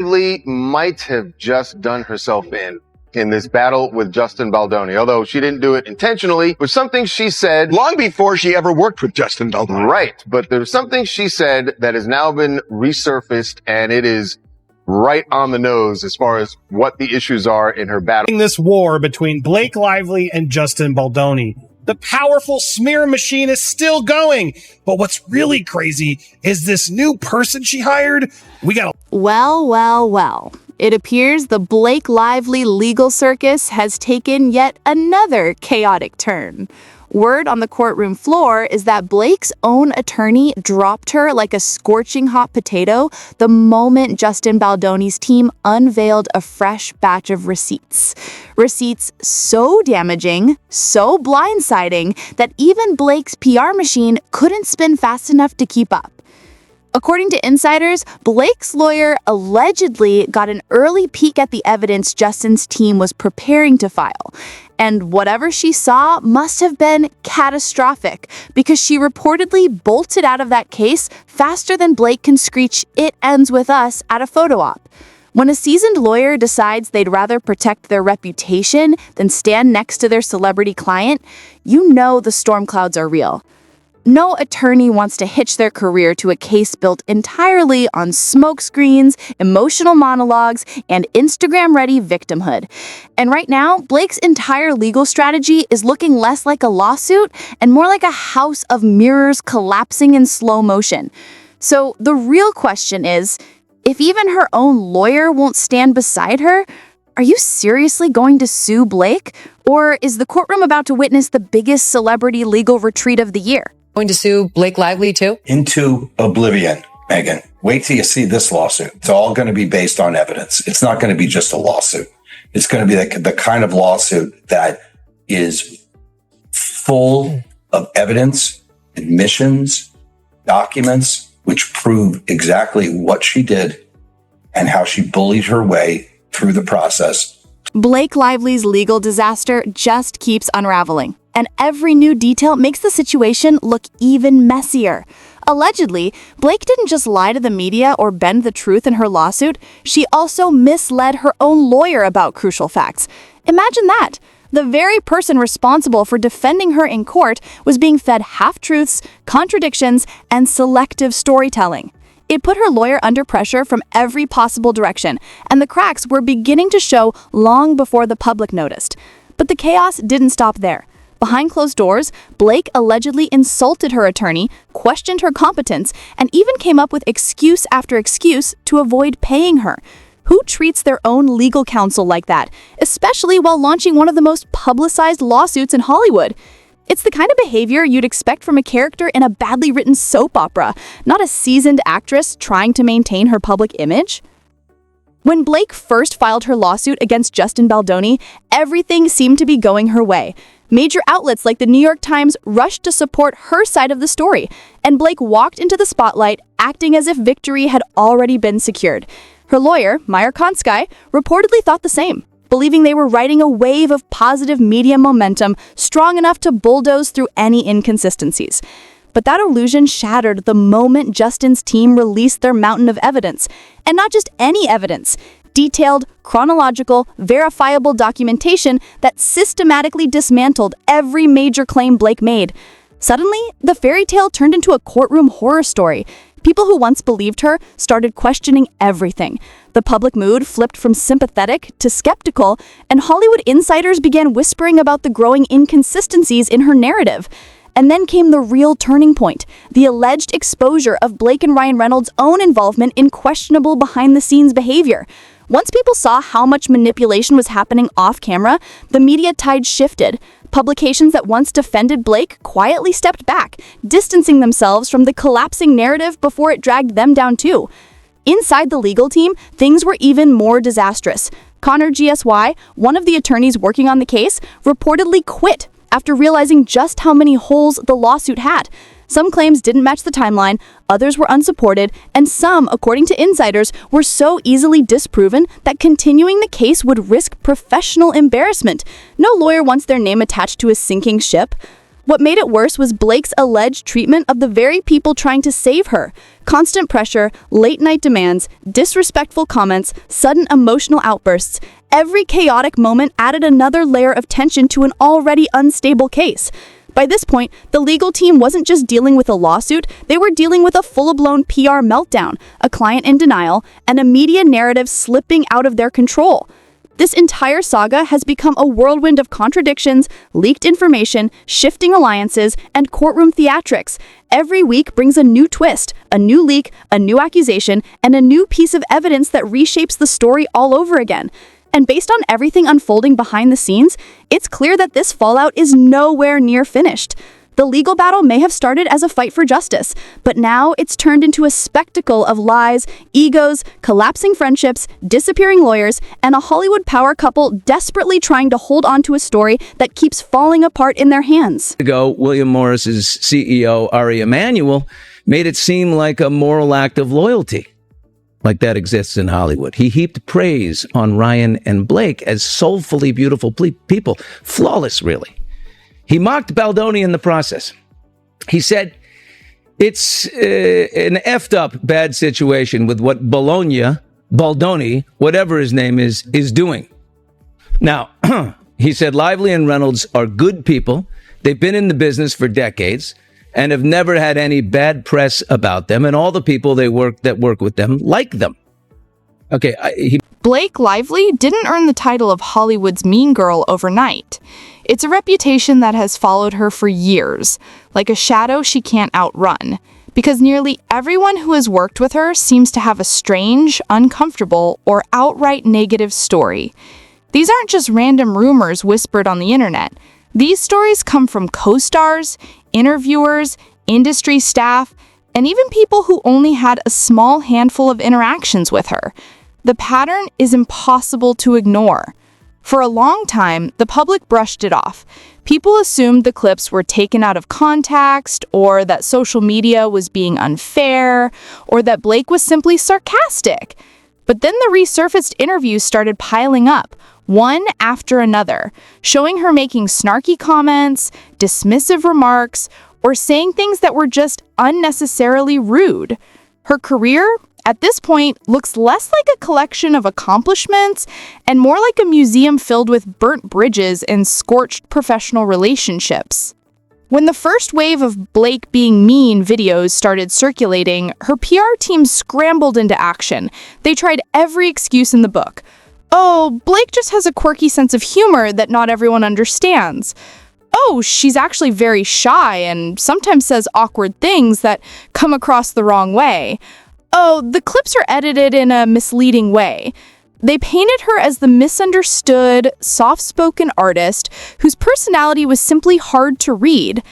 Lively might have just done herself in this battle with Justin Baldoni, although she didn't do it intentionally. It was something she said long before she ever worked with Justin Baldoni. Right, but there's something she said that has now been resurfaced, and it is right on the nose as far as what the issues are in her battle. In this war between Blake Lively and Justin Baldoni, the powerful smear machine is still going. But what's really crazy is this new person she hired. Well. It appears the Blake Lively legal circus has taken yet another chaotic turn. Word on the courtroom floor is that Blake's own attorney dropped her like a scorching hot potato the moment Justin Baldoni's team unveiled a fresh batch of receipts. Receipts so damaging, so blindsiding, that even Blake's PR machine couldn't spin fast enough to keep up. According to insiders, Blake's lawyer allegedly got an early peek at the evidence Justin's team was preparing to file. And whatever she saw must have been catastrophic, because she reportedly bolted out of that case faster than Blake can screech "It ends with us" at a photo op. When a seasoned lawyer decides they'd rather protect their reputation than stand next to their celebrity client, you know the storm clouds are real. No attorney wants to hitch their career to a case built entirely on smokescreens, emotional monologues, and Instagram-ready victimhood. And right now, Blake's entire legal strategy is looking less like a lawsuit and more like a house of mirrors collapsing in slow motion. So the real question is, if even her own lawyer won't stand beside her, are you seriously going to sue Blake? Or is the courtroom about to witness the biggest celebrity legal retreat of the year? Going to sue Blake Lively too? Into oblivion, Megan. Wait till you see this lawsuit. It's all going to be based on evidence. It's not going to be just a lawsuit. It's going to be the kind of lawsuit that is full of evidence, admissions, documents, which prove exactly what she did and how she bullied her way through the process. Blake Lively's legal disaster just keeps unraveling, and every new detail makes the situation look even messier. Allegedly, Blake didn't just lie to the media or bend the truth in her lawsuit, she also misled her own lawyer about crucial facts. Imagine that! The very person responsible for defending her in court was being fed half-truths, contradictions, and selective storytelling. It put her lawyer under pressure from every possible direction, and the cracks were beginning to show long before the public noticed. But the chaos didn't stop there. Behind closed doors, Blake allegedly insulted her attorney, questioned her competence, and even came up with excuse after excuse to avoid paying her. Who treats their own legal counsel like that, especially while launching one of the most publicized lawsuits in Hollywood? It's the kind of behavior you'd expect from a character in a badly written soap opera, not a seasoned actress trying to maintain her public image. When Blake first filed her lawsuit against Justin Baldoni, everything seemed to be going her way. Major outlets like the New York Times rushed to support her side of the story, and Blake walked into the spotlight acting as if victory had already been secured. Her lawyer, Meyer Konskei, reportedly thought the same, believing they were riding a wave of positive media momentum strong enough to bulldoze through any inconsistencies. But that illusion shattered the moment Justin's team released their mountain of evidence. And not just any evidence. Detailed, chronological, verifiable documentation that systematically dismantled every major claim Blake made. Suddenly, the fairy tale turned into a courtroom horror story. People who once believed her started questioning everything. The public mood flipped from sympathetic to skeptical, and Hollywood insiders began whispering about the growing inconsistencies in her narrative. And then came the real turning point, the alleged exposure of Blake and Ryan Reynolds' own involvement in questionable behind-the-scenes behavior. Once people saw how much manipulation was happening off-camera, the media tide shifted. Publications that once defended Blake quietly stepped back, distancing themselves from the collapsing narrative before it dragged them down too. Inside the legal team, things were even more disastrous. Connor GSY, one of the attorneys working on the case, reportedly quit after realizing just how many holes the lawsuit had. Some claims didn't match the timeline, others were unsupported, and some, according to insiders, were so easily disproven that continuing the case would risk professional embarrassment. No lawyer wants their name attached to a sinking ship. What made it worse was Blake's alleged treatment of the very people trying to save her. Constant pressure, late-night demands, disrespectful comments, sudden emotional outbursts. Every chaotic moment added another layer of tension to an already unstable case. By this point, the legal team wasn't just dealing with a lawsuit, they were dealing with a full-blown PR meltdown, a client in denial, and a media narrative slipping out of their control. This entire saga has become a whirlwind of contradictions, leaked information, shifting alliances, and courtroom theatrics. Every week brings a new twist, a new leak, a new accusation, and a new piece of evidence that reshapes the story all over again. And based on everything unfolding behind the scenes, it's clear that this fallout is nowhere near finished. The legal battle may have started as a fight for justice, but now it's turned into a spectacle of lies, egos, collapsing friendships, disappearing lawyers, and a Hollywood power couple desperately trying to hold on to a story that keeps falling apart in their hands. Ago, William Morris's CEO, Ari Emanuel, made it seem like a moral act of loyalty. Like that exists in Hollywood. He heaped praise on Ryan and Blake as soulfully beautiful people, flawless, really. He mocked Baldoni in the process. He said, it's an effed up bad situation with what Baldoni, whatever his name is doing. Now, he said Lively and Reynolds are good people. They've been in the business for decades and have never had any bad press about them. And all the people that work with them like them. Okay. Blake Lively didn't earn the title of Hollywood's mean girl overnight. It's a reputation that has followed her for years, like a shadow she can't outrun, because nearly everyone who has worked with her seems to have a strange, uncomfortable, or outright negative story. These aren't just random rumors whispered on the internet. These stories come from co-stars, interviewers, industry staff, and even people who only had a small handful of interactions with her. The pattern is impossible to ignore. For a long time, the public brushed it off. People assumed the clips were taken out of context, or that social media was being unfair, or that Blake was simply sarcastic. But then the resurfaced interviews started piling up, one after another, showing her making snarky comments, dismissive remarks, or saying things that were just unnecessarily rude. Her career, at this point, looks less like a collection of accomplishments and more like a museum filled with burnt bridges and scorched professional relationships. When the first wave of Blake being mean videos started circulating, her PR team scrambled into action. They tried every excuse in the book. Oh, Blake just has a quirky sense of humor that not everyone understands. Oh, she's actually very shy and sometimes says awkward things that come across the wrong way. Oh, the clips are edited in a misleading way. They painted her as the misunderstood, soft-spoken artist whose personality was simply hard to read.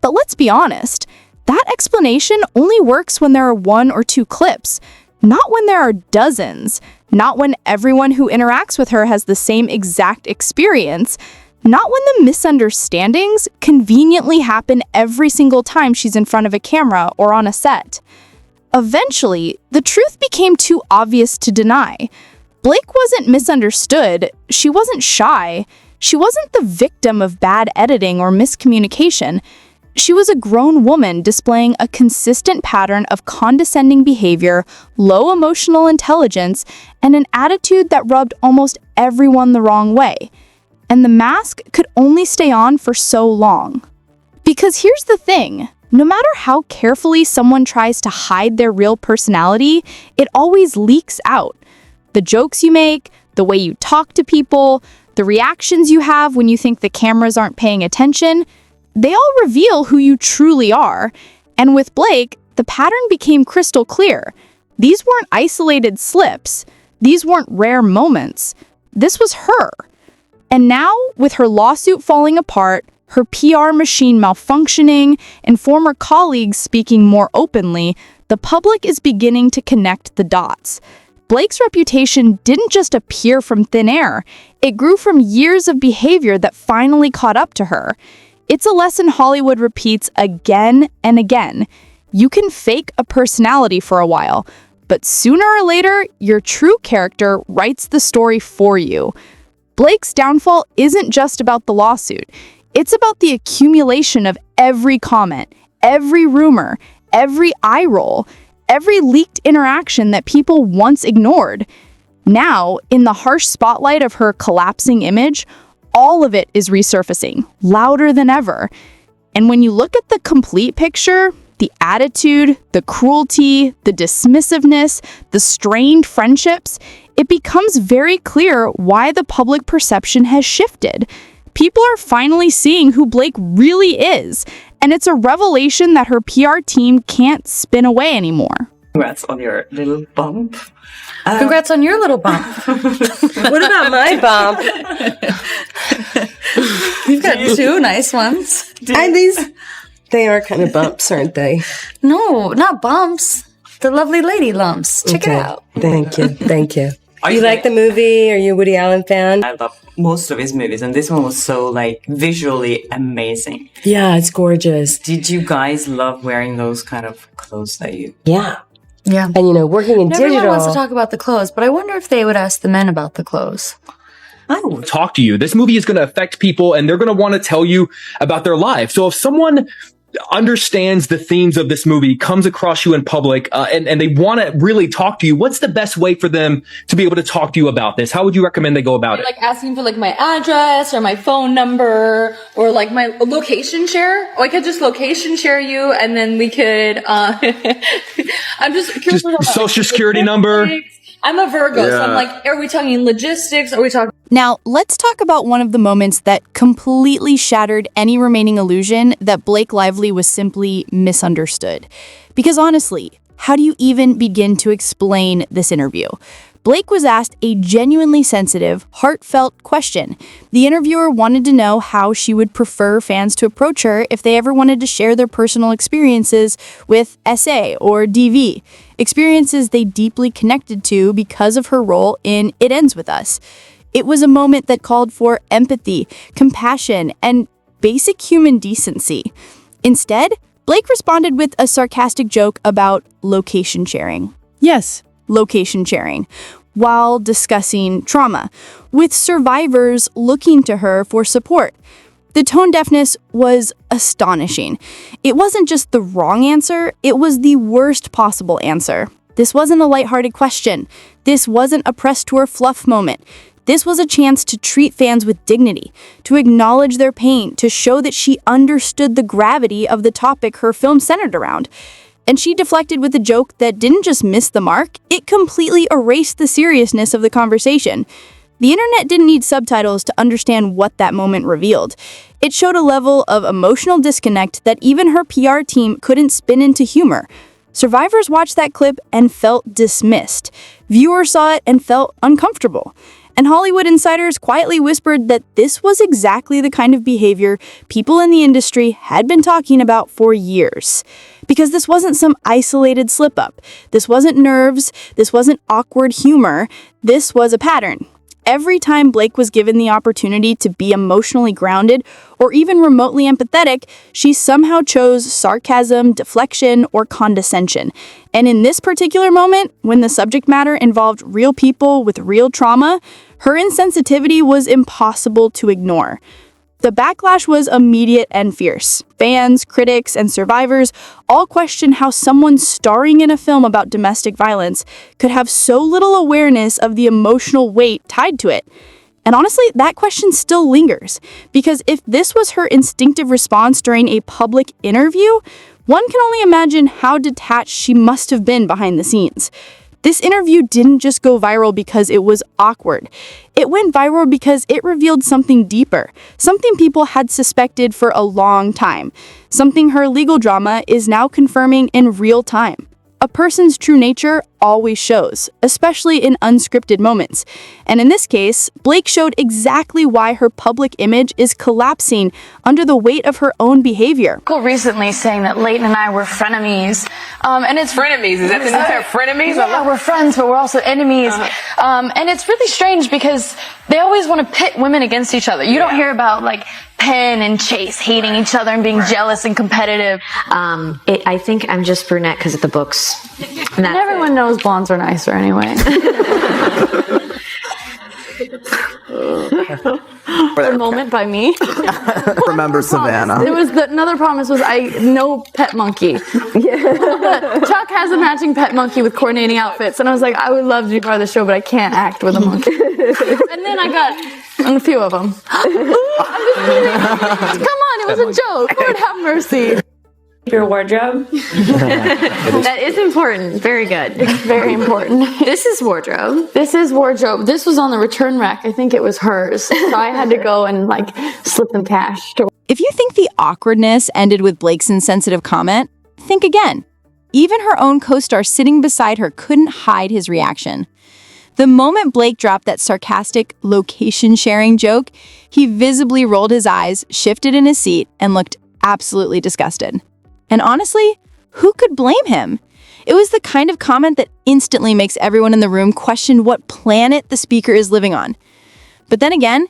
But let's be honest, that explanation only works when there are one or two clips, not when there are dozens, not when everyone who interacts with her has the same exact experience, not when the misunderstandings conveniently happen every single time she's in front of a camera or on a set. Eventually, the truth became too obvious to deny. Blake wasn't misunderstood, she wasn't shy, she wasn't the victim of bad editing or miscommunication. She was a grown woman displaying a consistent pattern of condescending behavior, low emotional intelligence, and an attitude that rubbed almost everyone the wrong way. And the mask could only stay on for so long. Because here's the thing. No matter how carefully someone tries to hide their real personality, it always leaks out. The jokes you make, the way you talk to people, the reactions you have when you think the cameras aren't paying attention, they all reveal who you truly are. And with Blake, the pattern became crystal clear. These weren't isolated slips. These weren't rare moments. This was her. And now, with her lawsuit falling apart, her PR machine malfunctioning, and former colleagues speaking more openly, the public is beginning to connect the dots. Blake's reputation didn't just appear from thin air. It grew from years of behavior that finally caught up to her. It's a lesson Hollywood repeats again and again. You can fake a personality for a while, but sooner or later, your true character writes the story for you. Blake's downfall isn't just about the lawsuit. It's about the accumulation of every comment, every rumor, every eye roll, every leaked interaction that people once ignored. Now, in the harsh spotlight of her collapsing image, all of it is resurfacing, louder than ever. And when you look at the complete picture, the attitude, the cruelty, the dismissiveness, the strained friendships, it becomes very clear why the public perception has shifted. People are finally seeing who Blake really is, and it's a revelation that her PR team can't spin away anymore. Congrats on your little bump. Congrats on your little bump. What about my bump? You've got two nice ones. And they are kind of bumps, aren't they? No, not bumps. The lovely lady lumps. Check it out. Thank you. Thank you. You like the movie? Are you a Woody Allen fan? I love most of his movies, and this one was so, like, visually amazing. Yeah, it's gorgeous. Did you guys love wearing those kind of clothes that you... Yeah. Yeah. And, you know, working in Everyone digital... wants to talk about the clothes, but I wonder if they would ask the men about the clothes. I don't talk to you. This movie is going to affect people, and they're going to want to tell you about their life. So if someone understands the themes of this movie, comes across you in public, and they want to really talk to you, what's the best way for them to be able to talk to you about this? How would you recommend they go about it? Like asking for like my address or my phone number or like my location share. Or I could just location share you, and then we could, I'm just curious about social security number. I'm a Virgo, so I'm like, are we talking logistics? Are we talking... Now, let's talk about one of the moments that completely shattered any remaining illusion that Blake Lively was simply misunderstood. Because honestly, how do you even begin to explain this interview? Blake was asked a genuinely sensitive, heartfelt question. The interviewer wanted to know how she would prefer fans to approach her if they ever wanted to share their personal experiences with SA or DV, experiences they deeply connected to because of her role in It Ends With Us. It was a moment that called for empathy, compassion, and basic human decency. Instead, Blake responded with a sarcastic joke about location sharing. Yes, location sharing, while discussing trauma, with survivors looking to her for support. The tone deafness was astonishing. It wasn't just the wrong answer, it was the worst possible answer. This wasn't a lighthearted question. This wasn't a press tour fluff moment. This was a chance to treat fans with dignity, to acknowledge their pain, to show that she understood the gravity of the topic her film centered around. And she deflected with a joke that didn't just miss the mark, it completely erased the seriousness of the conversation. The internet didn't need subtitles to understand what that moment revealed. It showed a level of emotional disconnect that even her PR team couldn't spin into humor. Survivors watched that clip and felt dismissed. Viewers saw it and felt uncomfortable. And Hollywood insiders quietly whispered that this was exactly the kind of behavior people in the industry had been talking about for years. Because this wasn't some isolated slip-up. This wasn't nerves. This wasn't awkward humor. This was a pattern. Every time Blake was given the opportunity to be emotionally grounded or even remotely empathetic, she somehow chose sarcasm, deflection, or condescension. And in this particular moment, when the subject matter involved real people with real trauma, her insensitivity was impossible to ignore. The backlash was immediate and fierce. Fans, critics, and survivors all questioned how someone starring in a film about domestic violence could have so little awareness of the emotional weight tied to it. And honestly, that question still lingers, because if this was her instinctive response during a public interview, one can only imagine how detached she must have been behind the scenes. This interview didn't just go viral because it was awkward. It went viral because it revealed something deeper, something people had suspected for a long time, something her legal drama is now confirming in real time. A person's true nature always shows, especially in unscripted moments. And in this case, Blake showed exactly why her public image is collapsing under the weight of her own behavior. Recently saying that Leighton and I were frenemies. And it's frenemies. Is that the new term, frenemies? Yeah, we're friends, but we're also enemies. And it's really strange because they always want to pit women against each other. You don't hear about like Penn and Chase hating each other and being jealous and competitive. I think I'm just brunette because of the books. And everyone knows blondes are nicer anyway. awkward moment by me. Remember Savannah. It was another promise was no pet monkey. Yeah. Chuck has a matching pet monkey with coordinating outfits, and I was like, I would love to be part of the show, but I can't act with a monkey. And then I got a few of them. Come on, it was a joke. Lord have mercy. Your wardrobe. That is important. Very good. It's very important. This is wardrobe. This is wardrobe. This was on the return rack. I think it was hers. So I had to go and slip them cash. If you think the awkwardness ended with Blake's insensitive comment, think again. Even her own co-star sitting beside her couldn't hide his reaction. The moment Blake dropped that sarcastic location-sharing joke, he visibly rolled his eyes, shifted in his seat, and looked absolutely disgusted. And honestly, who could blame him? It was the kind of comment that instantly makes everyone in the room question what planet the speaker is living on. But then again,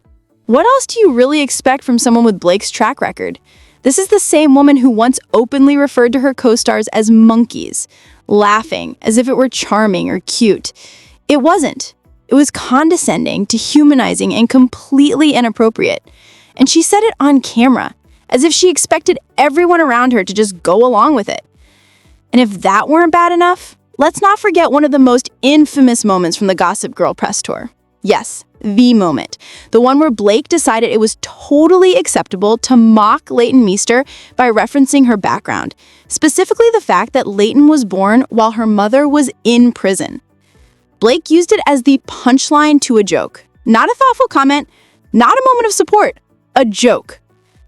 what else do you really expect from someone with Blake's track record? This is the same woman who once openly referred to her co-stars as monkeys, laughing as if it were charming or cute. It wasn't. It was condescending, dehumanizing, and completely inappropriate. And she said it on camera, as if she expected everyone around her to just go along with it. And if that weren't bad enough, let's not forget one of the most infamous moments from the Gossip Girl press tour. Yes, the moment. The one where Blake decided it was totally acceptable to mock Leighton Meester by referencing her background, specifically the fact that Leighton was born while her mother was in prison. Blake used it as the punchline to a joke. Not a thoughtful comment, not a moment of support, a joke.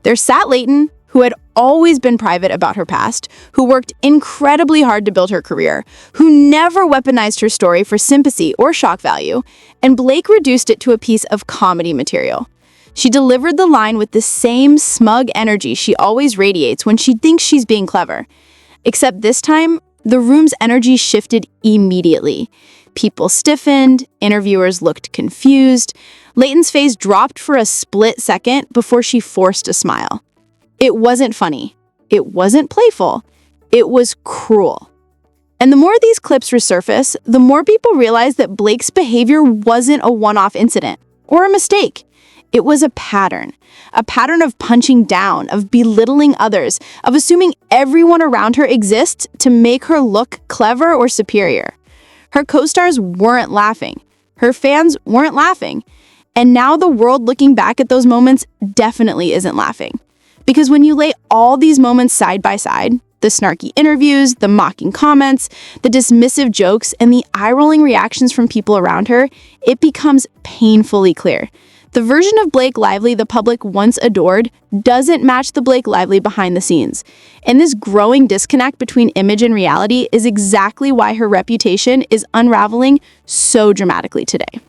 There sat Leighton, who had always been private about her past, who worked incredibly hard to build her career, who never weaponized her story for sympathy or shock value, and Blake reduced it to a piece of comedy material. She delivered the line with the same smug energy she always radiates when she thinks she's being clever. Except this time, the room's energy shifted immediately. People stiffened, interviewers looked confused. Leighton's face dropped for a split second before she forced a smile. It wasn't funny. It wasn't playful. It was cruel. And the more these clips resurface, the more people realize that Blake's behavior wasn't a one-off incident or a mistake. It was a pattern of punching down, of belittling others, of assuming everyone around her exists to make her look clever or superior. Her co-stars weren't laughing. Her fans weren't laughing. And now the world looking back at those moments definitely isn't laughing. Because when you lay all these moments side by side, the snarky interviews, the mocking comments, the dismissive jokes, and the eye-rolling reactions from people around her, it becomes painfully clear. The version of Blake Lively the public once adored doesn't match the Blake Lively behind the scenes. And this growing disconnect between image and reality is exactly why her reputation is unraveling so dramatically today.